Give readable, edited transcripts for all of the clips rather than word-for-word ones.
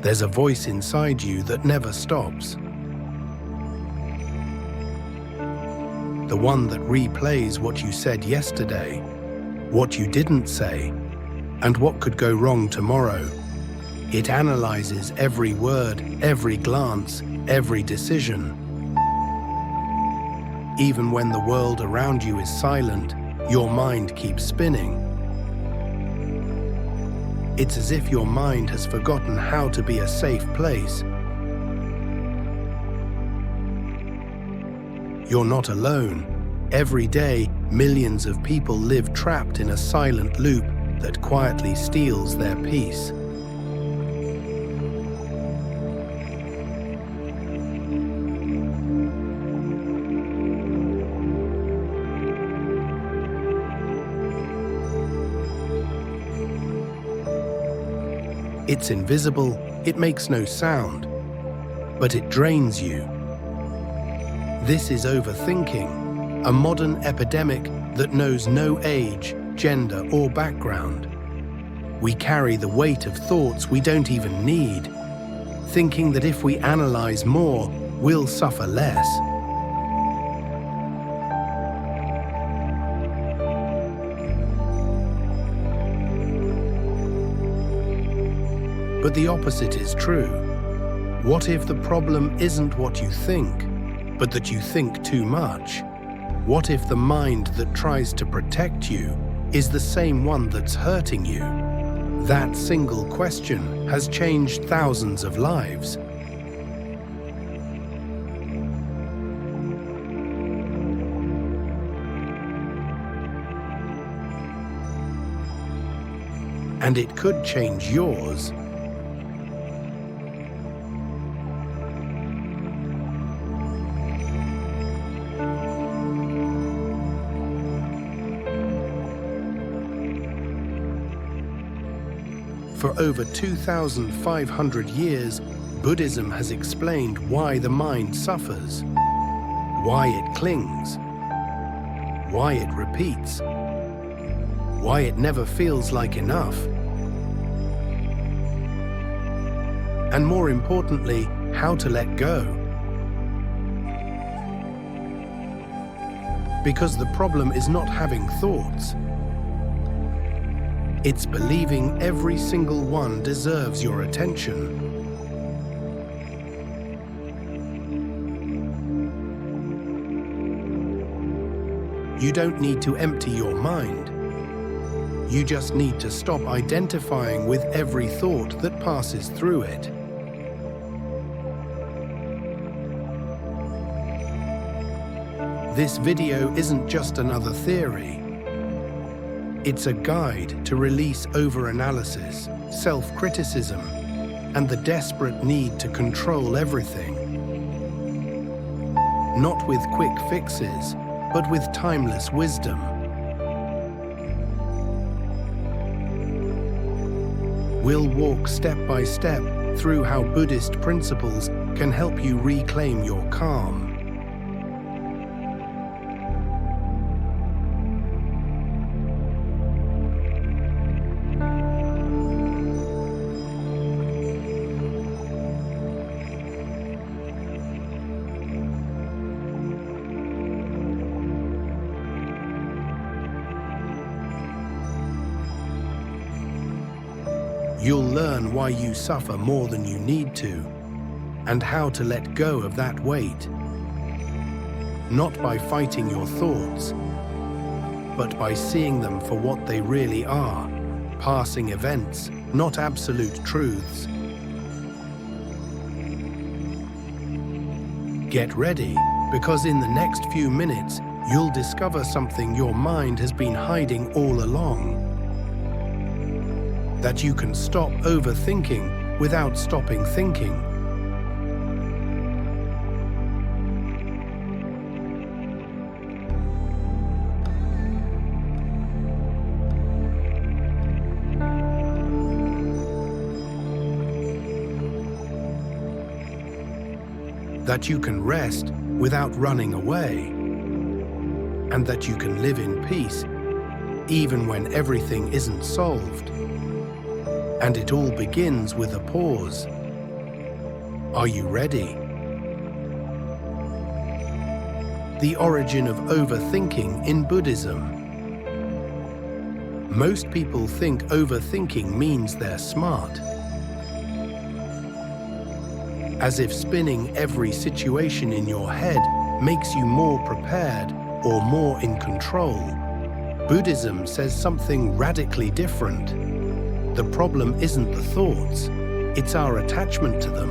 There's a voice inside you that never stops. The one that replays what you said yesterday, what you didn't say, and what could go wrong tomorrow. It analyzes every word, every glance, every decision. Even when the world around you is silent, your mind keeps spinning. It's as if your mind has forgotten how to be a safe place. You're not alone. Every day, millions of people live trapped in a silent loop that quietly steals their peace. It's invisible, it makes no sound, but it drains you. This is overthinking, a modern epidemic that knows no age, gender, or background. We carry the weight of thoughts we don't even need, thinking that if we analyze more, we'll suffer less. But the opposite is true. What if the problem isn't what you think, but that you think too much? What if the mind that tries to protect you is the same one that's hurting you? That single question has changed thousands of lives. And it could change yours. For over 2,500 years, Buddhism has explained why the mind suffers, why it clings, why it repeats, why it never feels like enough, and more importantly, how to let go. Because the problem is not having thoughts. It's believing every single one deserves your attention. You don't need to empty your mind. You just need to stop identifying with every thought that passes through it. This video isn't just another theory. It's a guide to release overanalysis, self-criticism, and the desperate need to control everything. Not with quick fixes, but with timeless wisdom. We'll walk step by step through how Buddhist principles can help you reclaim your calm. You'll learn why you suffer more than you need to, and how to let go of that weight. Not by fighting your thoughts, but by seeing them for what they really are, passing events, not absolute truths. Get ready, because in the next few minutes, you'll discover something your mind has been hiding all along. That you can stop overthinking without stopping thinking. That you can rest without running away. And that you can live in peace even when everything isn't solved. And it all begins with a pause, Are you ready? The origin of overthinking in Buddhism. Most people think overthinking means they're smart. As if spinning every situation in your head makes you more prepared or more in control. Buddhism says something radically different. The problem isn't the thoughts, it's our attachment to them.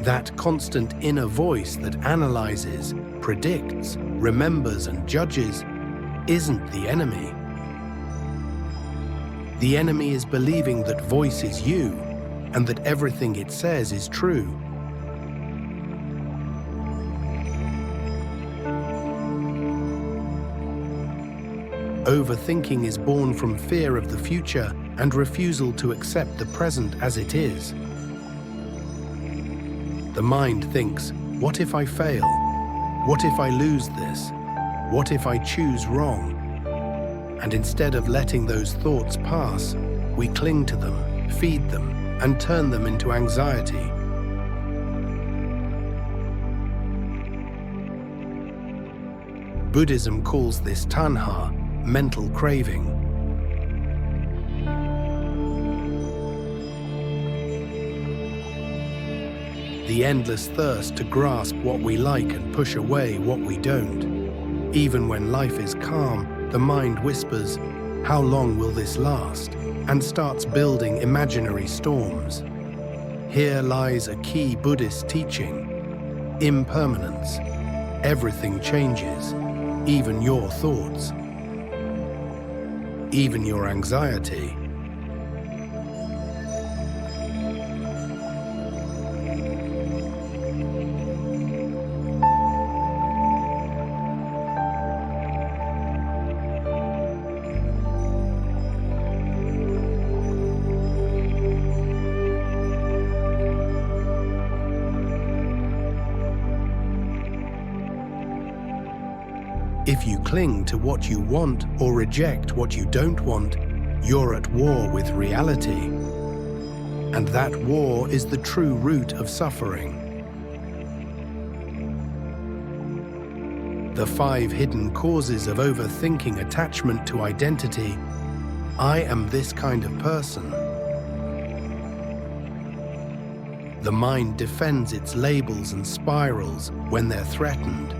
That constant inner voice that analyzes, predicts, remembers, and judges isn't the enemy. The enemy is believing that voice is you and that everything it says is true. Overthinking is born from fear of the future and refusal to accept the present as it is. The mind thinks, what if I fail? What if I lose this? What if I choose wrong? And instead of letting those thoughts pass, we cling to them, feed them, and turn them into anxiety. Buddhism calls this tanha, mental craving. The endless thirst to grasp what we like and push away what we don't. Even when life is calm, the mind whispers, "How long will this last?" and starts building imaginary storms. Here lies a key Buddhist teaching: impermanence. Everything changes, even your thoughts, even your anxiety. If you cling to what you want or reject what you don't want, you're at war with reality. And that war is the true root of suffering. The 5 hidden causes of overthinking: attachment to identity. I am this kind of person. The mind defends its labels and spirals when they're threatened.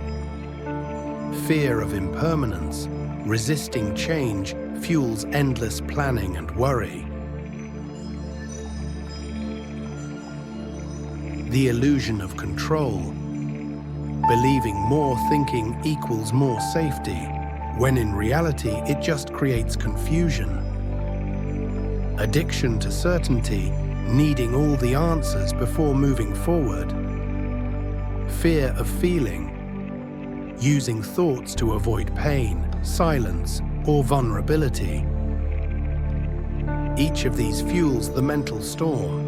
Fear of impermanence, resisting change, fuels endless planning and worry. The illusion of control, believing more thinking equals more safety, when in reality it just creates confusion. Addiction to certainty, needing all the answers before moving forward. Fear of feeling, using thoughts to avoid pain, silence, or vulnerability. Each of these fuels the mental storm,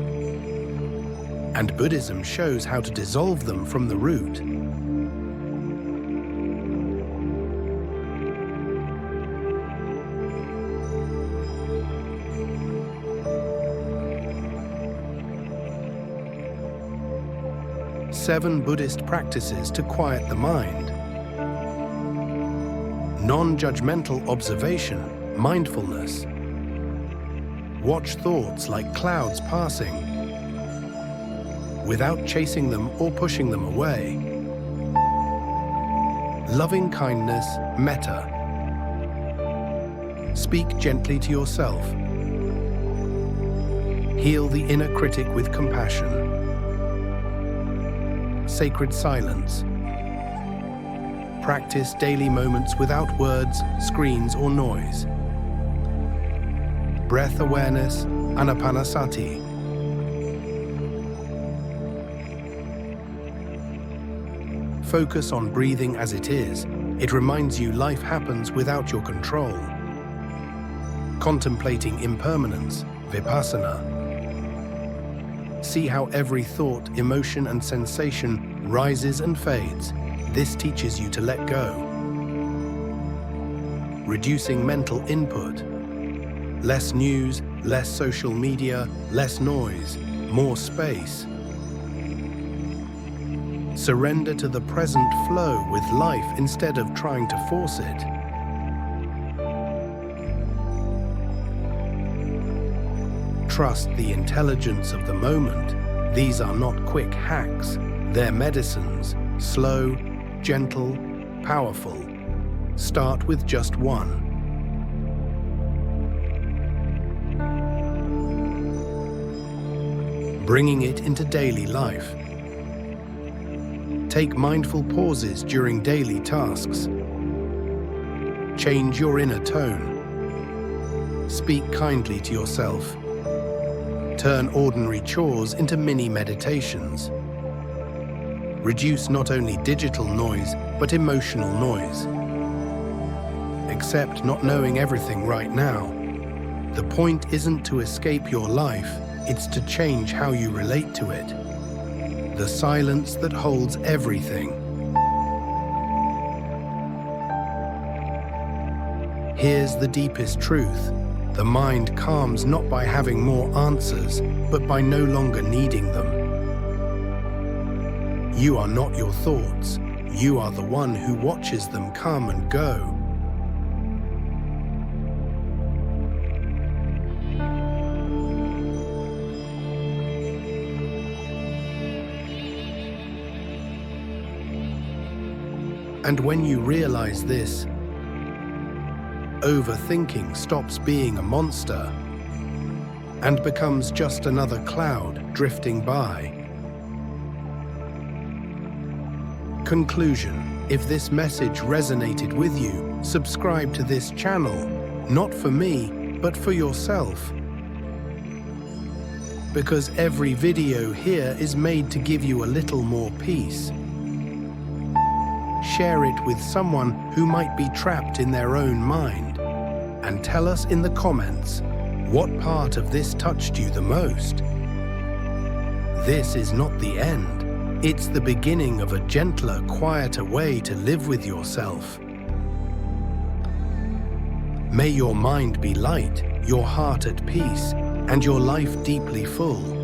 and Buddhism shows how to dissolve them from the root. Seven Buddhist practices to quiet the mind. Non-judgmental observation, mindfulness. Watch thoughts like clouds passing, without chasing them or pushing them away. Loving kindness, metta. Speak gently to yourself. Heal the inner critic with compassion. Sacred silence. Practice daily moments without words, screens, or noise. Breath awareness, anapanasati. Focus on breathing as it is. It reminds you life happens without your control. Contemplating impermanence, vipassana. See how every thought, emotion, and sensation rises and fades. This teaches you to let go. Reducing mental input. Less news, less social media, less noise, more space. Surrender to the present flow with life instead of trying to force it. Trust the intelligence of the moment. These are not quick hacks. They're medicines, slow, gentle, powerful. Start with just one. Bringing it into daily life. Take mindful pauses during daily tasks. Change your inner tone. Speak kindly to yourself. Turn ordinary chores into mini meditations. Reduce not only digital noise, but emotional noise. Accept not knowing everything right now. The point isn't to escape your life, it's to change how you relate to it. The silence that holds everything. Here's the deepest truth. The mind calms not by having more answers, but by no longer needing them. You are not your thoughts. You are the one who watches them come and go. And when you realize this, overthinking stops being a monster and becomes just another cloud drifting by. Conclusion: if this message resonated with you, subscribe to this channel, not for me, but for yourself. Because every video here is made to give you a little more peace. Share it with someone who might be trapped in their own mind. And tell us in the comments, what part of this touched you the most? This is not the end. It's the beginning of a gentler, quieter way to live with yourself. May your mind be light, your heart at peace, and your life deeply full.